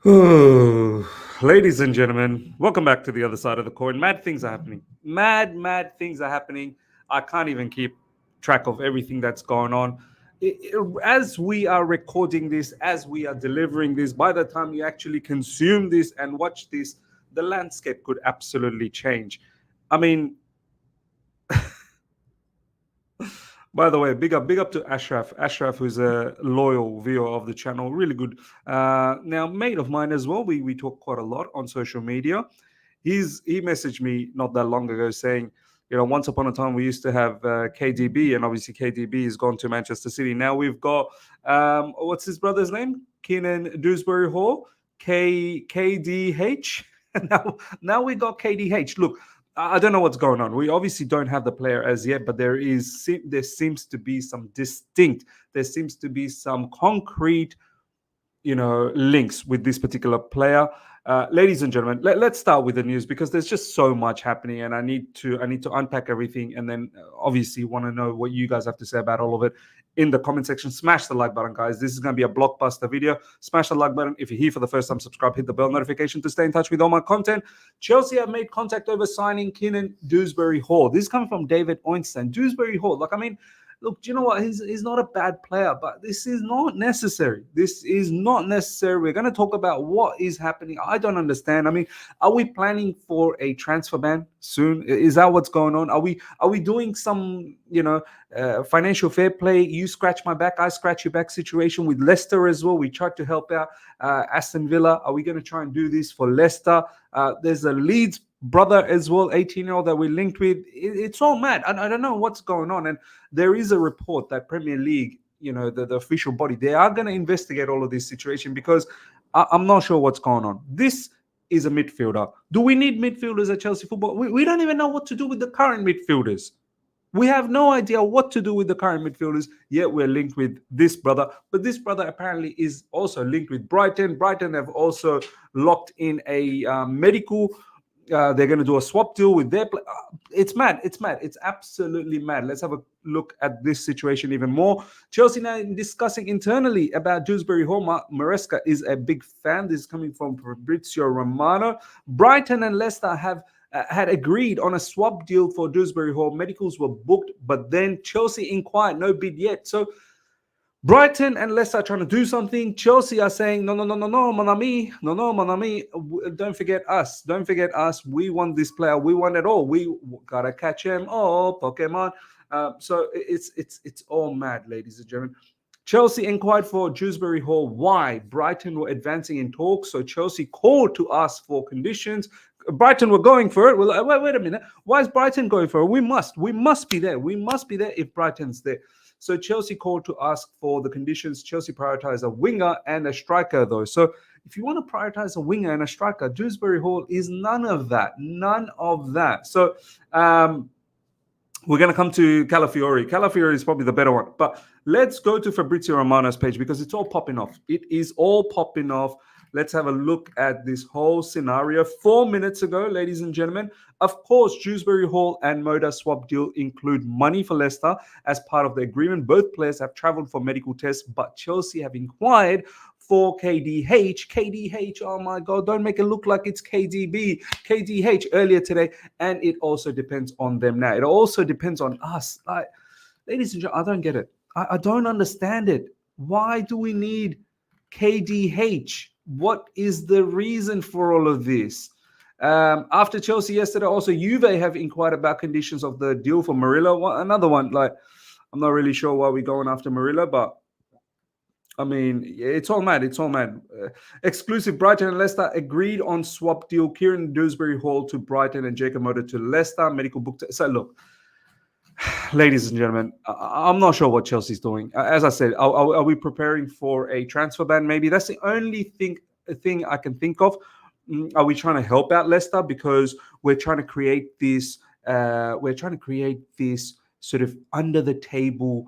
Ladies and gentlemen, welcome back to the other side of the coin. Mad things are happening. Mad things are happening. I can't even keep track of everything that's going on. As we are recording this, as we are delivering this, by the time you actually consume this and watch this, the landscape could absolutely change. I mean, by the way, big up to Ashraf. Ashraf, who's a loyal viewer of the channel, really good. Now, mate of mine as well. We talk quite a lot on social media. He messaged me not that long ago saying, once upon a time we used to have KDB, and obviously KDB has gone to Manchester City. Now we've got what's his brother's name? Keenan Dewsbury Hall, KDH. Now we got KDH. Look, I don't know what's going on. We obviously don't have the player as yet, but there seems to be some distinct, there seems to be some concrete, links with this particular player. Ladies and gentlemen, let's start with the news because there's just so much happening, and I need to unpack everything, and then obviously want to know what you guys have to say about all of it in the comment section. Smash the like button, guys. This is going to be a blockbuster video. Smash the like button. If you're here for the first time, subscribe, hit the bell notification to stay in touch with all my content. Chelsea have made contact over signing Keenan Dewsbury Hall. This is coming from David Oinstein. Dewsbury Hall, look, do you know what? He's not a bad player, but this is not necessary. This is not necessary. We're going to talk about what is happening. I don't understand. I mean, are we planning for a transfer ban soon? Is that what's going on? Are we doing some, financial fair play? You scratch my back, I scratch your back situation with Leicester as well. We tried to help out Aston Villa. Are we going to try and do this for Leicester? There's a Leeds brother as well, 18-year-old that we're linked with. It's all mad. I don't know what's going on. And there is a report that Premier League, the official body, they are going to investigate all of this situation because I'm not sure what's going on. This is a midfielder. Do we need midfielders at Chelsea Football? We don't even know what to do with the current midfielders. We have no idea what to do with the current midfielders, yet we're linked with this brother. But this brother apparently is also linked with Brighton. Brighton have also locked in a medical. They're going to do a swap deal with their it's mad. It's mad. It's absolutely mad. Let's have a look at this situation even more. Chelsea now discussing internally about Dewsbury Hall. Maresca is a big fan. This is coming from Fabrizio Romano. Brighton and Leicester have had agreed on a swap deal for Dewsbury Hall. Medicals were booked, but then Chelsea inquired, no bid yet. So Brighton and Leicester are trying to do something. Chelsea are saying, no, mon ami. No, mon ami. Don't forget us. Don't forget us. We want this player. We want it all. We got to catch him. Oh, Pokemon. So it's all mad, ladies and gentlemen. Chelsea inquired for Dewsbury Hall. Why? Brighton were advancing in talks, so Chelsea called to ask for conditions. Brighton were going for it. Well, wait a minute. Why is Brighton going for it? We must be there. We must be there if Brighton's there. So Chelsea called to ask for the conditions. Chelsea prioritized a winger and a striker, though. So if you want to prioritize a winger and a striker, Dewsbury Hall is none of that. None of that. So we're going to come to Califiori. Califiori is probably the better one. But let's go to Fabrizio Romano's page because it's all popping off. It is all popping off. Let's have a look at this whole scenario. 4 minutes ago, ladies and gentlemen, of course, Dewsbury Hall and Moda swap deal include money for Leicester as part of the agreement. Both players have traveled for medical tests, but Chelsea have inquired for KDH. KDH, oh my God, don't make it look like it's KDB. KDH earlier today, and it also depends on them now. It also depends on us. Ladies and gentlemen, I don't get it. I don't understand it. Why do we need KDH? What is the reason for all of this? After Chelsea yesterday, also Juve have inquired about conditions of the deal for Murillo. Another one, I'm not really sure why we're going after Murillo, but I mean, it's all mad. It's all mad. Exclusive Brighton and Leicester agreed on swap deal. Kieran Dewsbury Hall to Brighton and Jacob Moda to Leicester. Medical book. So look, ladies and gentlemen, I'm not sure what Chelsea's doing. As I said, are we preparing for a transfer ban? Maybe that's the only thing I can think of. Are we trying to help out Leicester because we're trying to create this? We're trying to create this sort of under the table,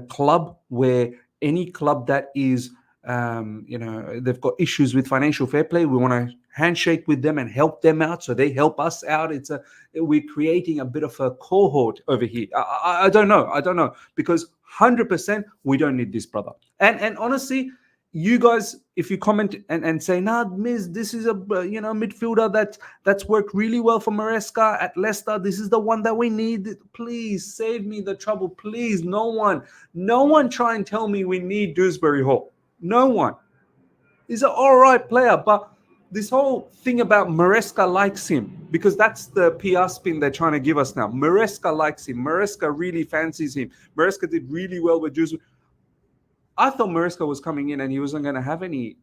club where any club that is, they've got issues with financial fair play. We want to handshake with them and help them out, so they help us out. We're creating a bit of a cohort over here. I don't know because 100% we don't need this brother. And honestly, You guys, if you comment and say, nah, Miz, this is a midfielder that's worked really well for Maresca at Leicester. This is the one that we need. Please save me the trouble. Please, no one try and tell me we need Dewsbury Hall. No one. He's an all right player, but this whole thing about Maresca likes him, because that's the PR spin they're trying to give us now. Maresca likes him. Maresca really fancies him. Maresca did really well with Dewsbury. I thought Maresca was coming in and he wasn't going to have any,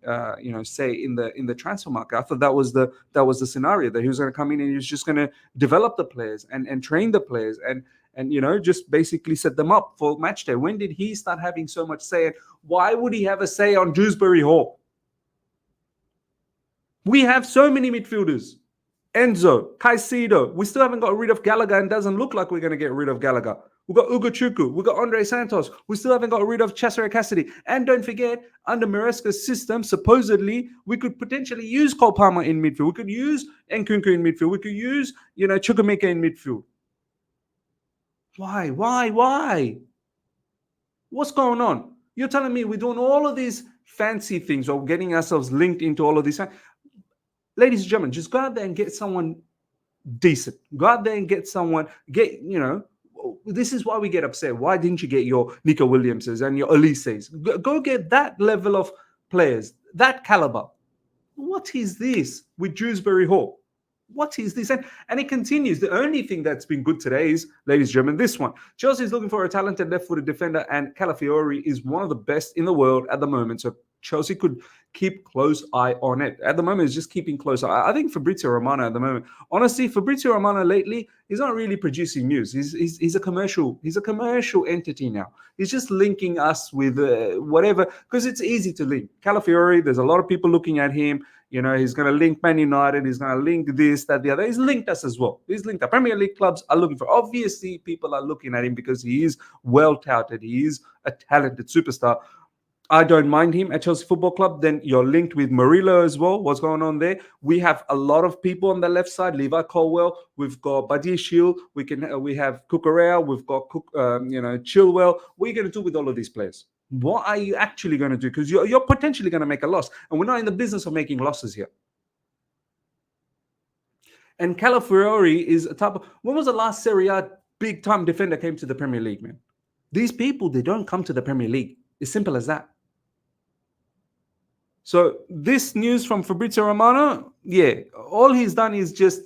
say in the transfer market. I thought that was the scenario, that he was going to come in and he was just going to develop the players and train the players and just basically set them up for match day. When did he start having so much say? And why would he have a say on Dewsbury Hall? We have so many midfielders. Enzo, Caicedo. We still haven't got rid of Gallagher, and doesn't look like we're going to get rid of Gallagher. We've got Ugochukwu. We've got Andre Santos. We still haven't got rid of Cesare Cassidy. And don't forget, under Maresca's system, supposedly, we could potentially use Cole Palmer in midfield. We could use Nkunku in midfield. We could use, Chukwuemeka in midfield. Why? What's going on? You're telling me we're doing all of these fancy things or getting ourselves linked into all of these. Ladies and gentlemen, just go out there and get someone decent. Go out there and get someone, this is why we get upset. Why didn't you get your Nico Williamses and your Elises? Go get that level of players, that caliber. What is this with Dewsbury Hall? What is this? And it continues. The only thing that's been good today is, ladies and gentlemen, this one. Chelsea is looking for a talented left-footed defender, and Califiori is one of the best in the world at the moment. So Chelsea could keep close eye on it. At the moment, it's just keeping close eye. I think Fabrizio Romano at the moment, honestly, Fabrizio Romano lately, he's not really producing news. He's a commercial entity now. He's just linking us with whatever, because it's easy to link. Calafiori, there's a lot of people looking at him. He's going to link Man United. He's going to link this, that, the other. He's linked us as well. He's linked. The Premier League clubs are looking for. Obviously, people are looking at him because he is well touted. He is a talented superstar. I don't mind him at Chelsea Football Club. Then you're linked with Murillo as well. What's going on there? We have a lot of people on the left side. Levi Colwell. We've got Badiashile. We have Cucurella. We've got Chilwell. What are you going to do with all of these players? What are you actually going to do? Because you're potentially going to make a loss, and we're not in the business of making losses here. And Calafiori is a type of. When was the last Serie A big time defender came to the Premier League, man? These people, they don't come to the Premier League. It's simple as that. So this news from Fabrizio Romano, all he's done is just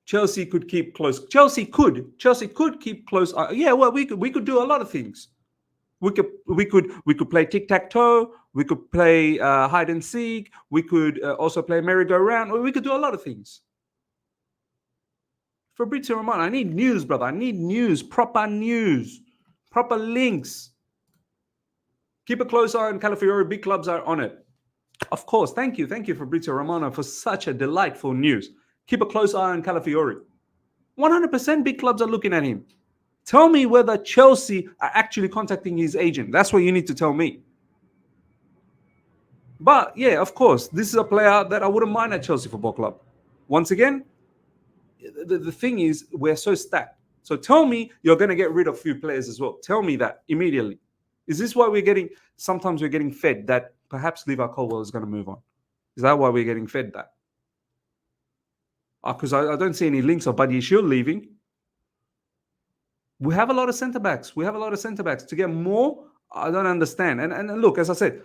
Chelsea could keep close. Chelsea could keep close. Well, we could do a lot of things. We could play tic-tac-toe. We could play hide and seek. We could also play merry-go-round. We could do a lot of things. Fabrizio Romano, I need news, brother. I need news, proper links. Keep a close eye on Calafiori. Big clubs are on it. Of course. Thank you, Fabrizio Romano, for such a delightful news. Keep a close eye on Calafiori. 100% big clubs are looking at him. Tell me whether Chelsea are actually contacting his agent. That's what you need to tell me. But yeah, of course, this is a player that I wouldn't mind at Chelsea Football Club. Once again, the thing is, we're so stacked. So tell me you're going to get rid of a few players as well. Tell me that immediately. Is this why sometimes we're getting fed that perhaps Levi Colwell is going to move on? Is that why we're getting fed that? Because I don't see any links of Badiashile leaving. We have a lot of centre-backs. To get more, I don't understand. And look, as I said,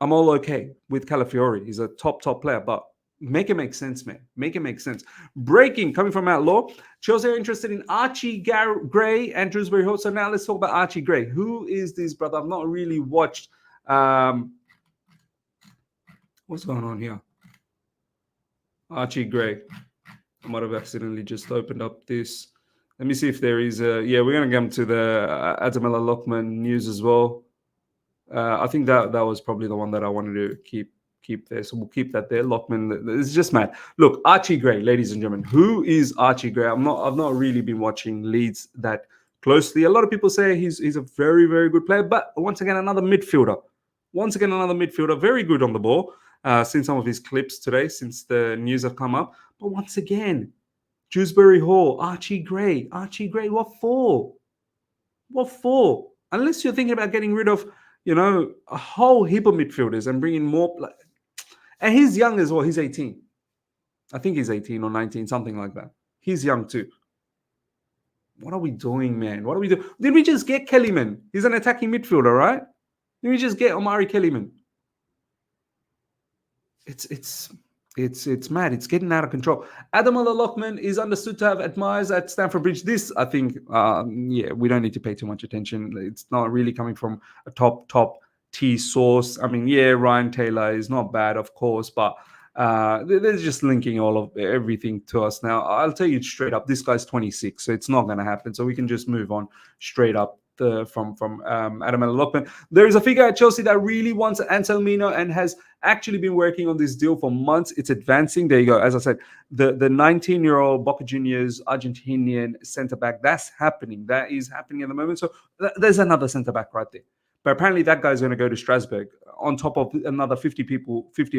I'm all okay with Calafiori. He's a top player, but make it make sense, man. Make it make sense. Breaking, coming from Outlaw. Chelsea are interested in Archie Gray and Dewsbury Hall. So now let's talk about Archie Gray. Who is this brother? I've not really watched. What's going on here? Archie Gray. I might have accidentally just opened up this. Let me see if there is we're going to come to the Adamella Lockman news as well. I think that was probably the one that I wanted to keep there. So we'll keep that there. Lockman, it's just mad. Look, Archie Gray, ladies and gentlemen. Who is Archie Gray? I've not really been watching Leeds that closely. A lot of people say he's a very, very good player, but once again, another midfielder. Very good on the ball. Seen some of his clips today since the news have come up. But once again, Dewsbury Hall, Archie Gray, what for? Unless you're thinking about getting rid of, a whole heap of midfielders and bring in more. And he's young as well. He's 18. I think he's 18 or 19, something like that. He's young too. What are we doing, man? What are we doing? Did we just get Kellyman? He's an attacking midfielder, right? Did we just get Omari Kellyman? It's mad. It's getting out of control. Ademola Lockman is understood to have admirers at Stamford Bridge. This, I think, we don't need to pay too much attention. It's not really coming from a top T source. I mean, Ryan Taylor is not bad, of course, but they're just linking all of everything to us now. I'll tell you straight up, this guy's 26, so it's not going to happen. So we can just move on straight up from Ademola Lockman. There is a figure at Chelsea that really wants Anselmino and has actually been working on this deal for months. It's advancing. There you go. As I said, the 19-year-old Boca Juniors Argentinian centre-back, that's happening. That is happening at the moment. So there's another centre-back right there. But apparently that guy's going to go to Strasbourg on top of another 50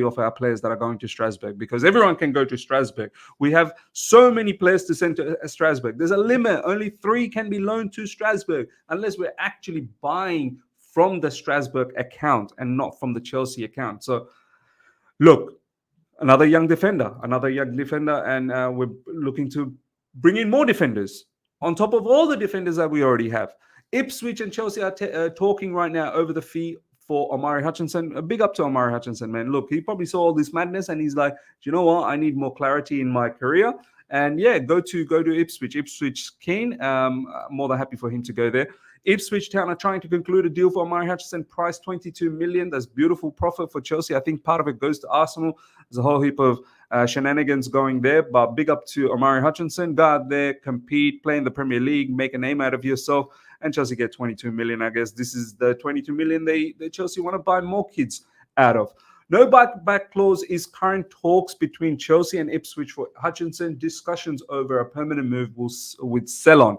of our players that are going to Strasbourg, because everyone can go to Strasbourg. We have so many players to send to Strasbourg. There's a limit. Only 3 can be loaned to Strasbourg unless we're actually buying from the Strasbourg account and not from the Chelsea account. So look, another young defender, and we're looking to bring in more defenders on top of all the defenders that we already have. Ipswich and Chelsea are talking right now over the fee for Omari Hutchinson. A big up to Omari Hutchinson, man. Look, he probably saw all this madness and he's like, do you know what? I need more clarity in my career. And go to Ipswich. Ipswich keen. More than happy for him to go there. Ipswich Town are trying to conclude a deal for Omari Hutchinson, price 22 million. That's beautiful profit for Chelsea. I think part of it goes to Arsenal. There's a whole heap of shenanigans going there, but big up to Omari Hutchinson. Go out there, compete, play in the Premier League, make a name out of yourself, and Chelsea get 22 million. I guess this is the 22 million they Chelsea want to buy more kids out of. No back clause is current talks between Chelsea and Ipswich for Hutchinson. Discussions over a permanent move with sell-on.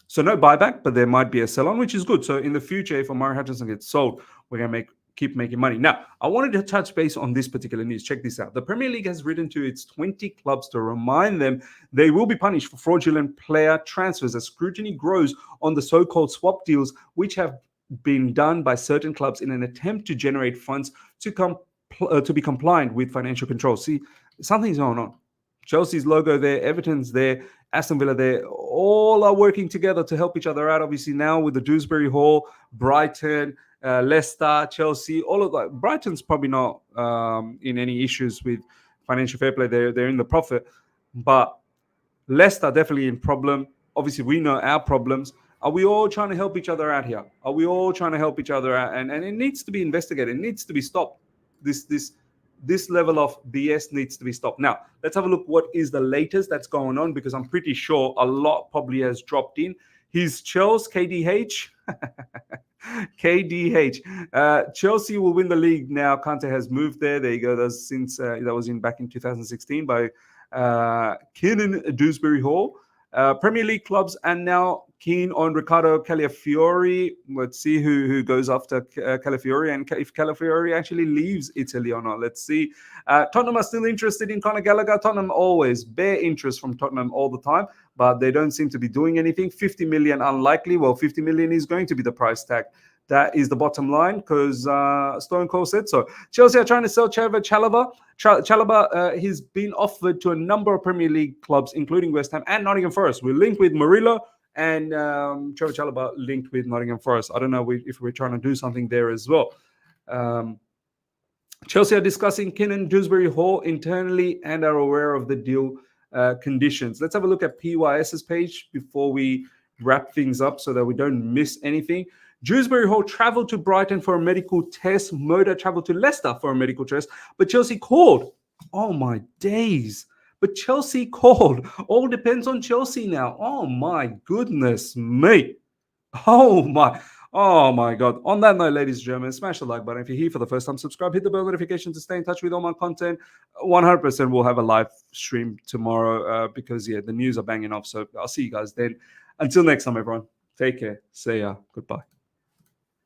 So no buyback, but there might be a sell-on, which is good. So in the future, if Omari Hutchinson gets sold, we're going to keep making money. Now, I wanted to touch base on this particular news. Check this out. The Premier League has written to its 20 clubs to remind them they will be punished for fraudulent player transfers as scrutiny grows on the so-called swap deals, which have been done by certain clubs in an attempt to generate funds to be compliant with financial control. See, something's going on. Chelsea's logo there, Everton's there, Aston Villa there, all are working together to help each other out. Obviously now with the Dewsbury Hall, Brighton, Leicester, Chelsea, all of that. Brighton's probably not in any issues with financial fair play. They're in the profit, but Leicester definitely in problem. Obviously we know our problems. Are we all trying to help each other out here? Are we all trying to help each other out? And it needs to be investigated. It needs to be stopped. This level of BS needs to be stopped. Now, let's have a look what is the latest that's going on, because I'm pretty sure a lot probably has dropped in. His Chelsea, KDH. KDH. Chelsea will win the league now. Kante has moved there. There you go. That's since that was back in 2016 by Keenan Dewsbury Hall. Premier League clubs are now keen on Ricardo Califiori. Let's see who goes after Califiori and if Califiori actually leaves Italy or not. Let's see. Tottenham are still interested in Conor Gallagher. Tottenham always bear interest from Tottenham all the time, but they don't seem to be doing anything. 50 million unlikely. Well, 50 million is going to be the price tag. That is the bottom line because Stone Cold said so. Chelsea are trying to sell Trevor Chalobah. Chalobah, he's been offered to a number of Premier League clubs, including West Ham and Nottingham Forest. We're linked with Murillo and Trevor Chalobah linked with Nottingham Forest. I don't know if we're trying to do something there as well. Chelsea are discussing Keenan Dewsbury Hall internally and are aware of the deal conditions. Let's have a look at PYS's page before we wrap things up so that we don't miss anything. Dewsbury Hall travelled to Brighton for a medical test. Moda travelled to Leicester for a medical test, but Chelsea called. Oh my days. But Chelsea called. All depends on Chelsea now. Oh my goodness me. Oh my God. On that note, ladies and gentlemen, smash the like button. If you're here for the first time, subscribe, hit the bell notification to stay in touch with all my content. 100% we'll have a live stream tomorrow because, the news are banging off. So I'll see you guys then. Until next time, everyone. Take care. See ya. Goodbye.